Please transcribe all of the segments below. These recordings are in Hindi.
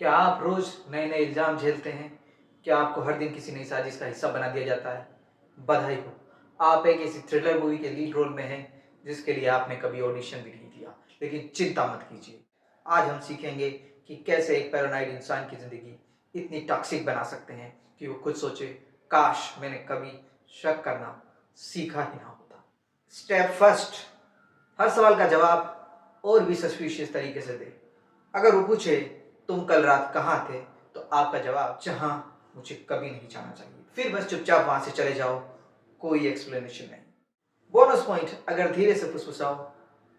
क्या आप रोज़ नए-नए इल्ज़ाम झेलते हैं? क्या आपको हर दिन किसी नई साज़िश का हिस्सा बना दिया जाता है? बधाई हो! आप एक ऐसी थ्रिलर मूवी के लीड रोल में हैं, जिसके लिए आपने कभी ऑडिशन भी नहीं दिया। लेकिन चिंता मत कीजिए, आज हम सीखेंगे कि कैसे एक पैरानॉइड इंसान की ज़िंदगी इतनी टॉक्सिक बना सकते हैं कि वो खुद सोचे, काश मैंने कभी शक करना सीखा ही ना होता। स्टेप फर्स्ट, हर सवाल का जवाब और भी सस्पिशियस तरीके से दें। अगर वो पूछे तुम कल रात कहाँ थे, तो आपका जवाब जहाँ मुझे कभी नहीं जाना चाहिए। फिर बस चुपचाप वहां से चले जाओ, कोई एक्सप्लेनेशन नहीं। बोनस पॉइंट, अगर धीरे से फुसफुसाओ,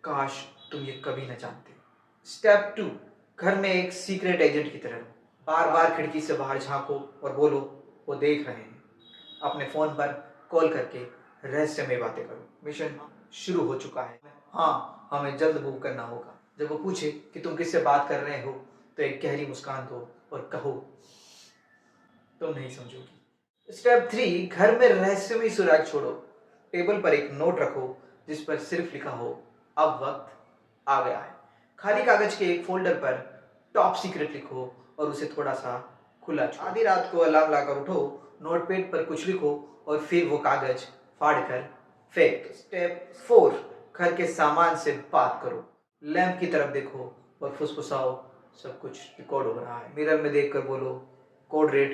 काश तुम ये कभी न जानते। स्टेप 2, घर में एक सीक्रेट एजेंट की तरह रहो। बार बार खिड़की से बाहर झांको और बोलो वो देख रहे हैं। अपने फोन पर कॉल करके रहस्यमय बातें करो। मिशन शुरू हो चुका है। हाँ, हमें जल्द मूव करना होगा। जब वो पूछे कि तुम किससे बात कर रहे हो, तो एक गहरी मुस्कान दो और कहो तुम नहीं समझोगी। स्टेप 3, घर में रहस्यमय सुराग छोड़ो। टेबल पर एक नोट रखो जिस पर सिर्फ लिखा हो अब वक्त आ गया है। खाली कागज के एक फोल्डर पर टॉप सीक्रेट लिखो और उसे थोड़ा सा खुला छोड़ो। आधी रात को अलार्म लाकर उठो, नोटपैड पर कुछ लिखो और फिर वो कागज फाड़ कर फेंक दो। स्टेप 4, घर के सामान से बात करो। लैंप की तरफ देखो और फुसफुसाओ सब कुछ रिकॉर्ड हो रहा है। मिरर में देखकर बोलो कोड रेड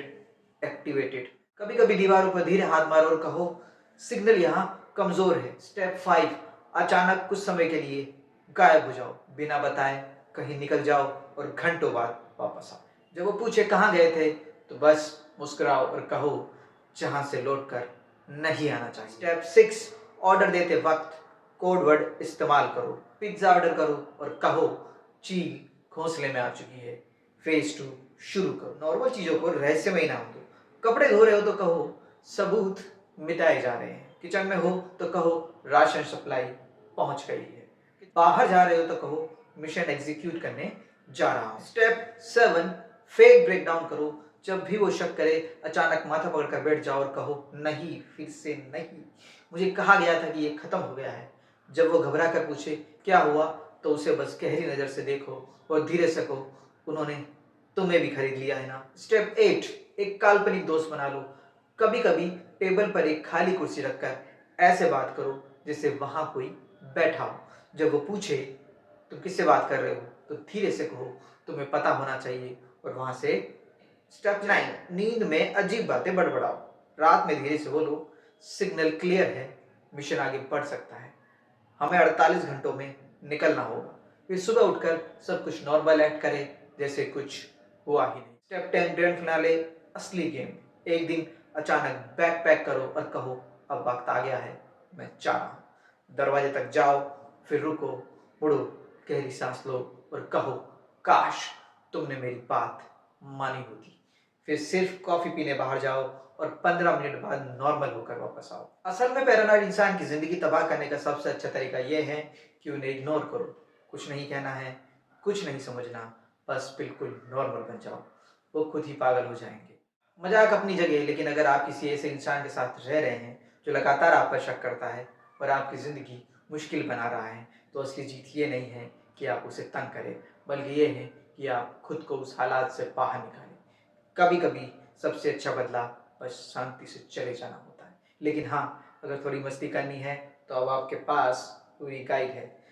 एक्टिवेटेड। कभी कभी दीवारों पर धीरे हाथ मारो और कहो सिग्नल यहाँ कमजोर है। स्टेप 5, अचानक कुछ समय के लिए गायब हो जाओ, बिना बताए कहीं निकल जाओ और घंटों बाद वापस आओ। जब वो पूछे कहाँ गए थे, तो बस मुस्कुराओ और कहो जहां से लौट कर नहीं आना चाहिए। स्टेप 6, ऑर्डर देते वक्त कोड वर्ड इस्तेमाल करो। पिज्जा ऑर्डर करो और कहो चील घोंसले में आ चुकी है। फेज 2 शुरू करो। नॉर्मल चीजों को रहस्यमय नाम दो। कपड़े धो रहे हो तो कहो सबूत मिटाए जा रहे हैं। किचन में हो तो कहो राशन सप्लाई पहुंच गई है। बाहर जा रहे हो तो कहो मिशन एग्जीक्यूट करने जा रहा हूं। स्टेप 7, फेक ब्रेक डाउन करो। जब भी वो शक करे, अचानक माथा पकड़कर बैठ जाओ और कहो नहीं, फिर से नहीं, मुझे कहा गया था कि ये खत्म हो गया है। जब वो घबरा कर पूछे क्या हुआ, तो उसे बस गहरी नजर से देखो और धीरे से कहो उन्होंने तुम्हें भी खरीद लिया है ना। स्टेप 8, एक काल्पनिक दोस्त बना लो। कभी कभी टेबल पर एक खाली कुर्सी रखकर ऐसे बात करो जैसे वहां कोई बैठा हो। जब वो पूछे तुम किससे बात कर रहे हो, तो धीरे से कहो तुम्हें पता होना चाहिए और वहां से। स्टेप 9, नींद में अजीब बातें बड़बड़ाओ। रात में धीरे से बोलो सिग्नल क्लियर है, मिशन आगे बढ़ सकता है, हमें 48 घंटों में निकलना होगा। फिर सुबह उठकर सब कुछ नॉर्मल एक्ट करे जैसे कुछ हुआ ही नहीं। स्टेप 10, ग्रैंड फिनाले, असली गेम। एक दिन अचानक बैग पैक करो और कहो अब वक्त आ गया है, मैं जा रहा हूं। दरवाजे तक जाओ, फिर रुको, मुड़ो, गहरी सांस लो और कहो काश तुमने मेरी बात मानी होती। फिर सिर्फ कॉफी पीने बाहर जाओ और 15 मिनट बाद नॉर्मल होकर वापस आओ। असल में पैरानॉइड इंसान की जिंदगी तबाह करने का सबसे अच्छा तरीका यह है कि उन्हें इग्नोर करो। कुछ नहीं कहना है, कुछ नहीं समझना, बस बिल्कुल नॉर्मल बन जाओ, वो खुद ही पागल हो जाएंगे। मजाक अपनी जगह, लेकिन अगर आप किसी ऐसे इंसान के साथ रह रहे हैं जो लगातार आप पर शक करता है और आपकी जिंदगी मुश्किल बना रहा है, तो असली जीत ये नहीं है कि आप उसे तंग करें, बल्कि ये है कि आप खुद को उस हालात से बाहर निकालें। कभी कभी सबसे अच्छा बदला बस शांति से चले जाना होता है। लेकिन हाँ, अगर थोड़ी मस्ती करनी है तो अब आपके पास पूरी गाइड है।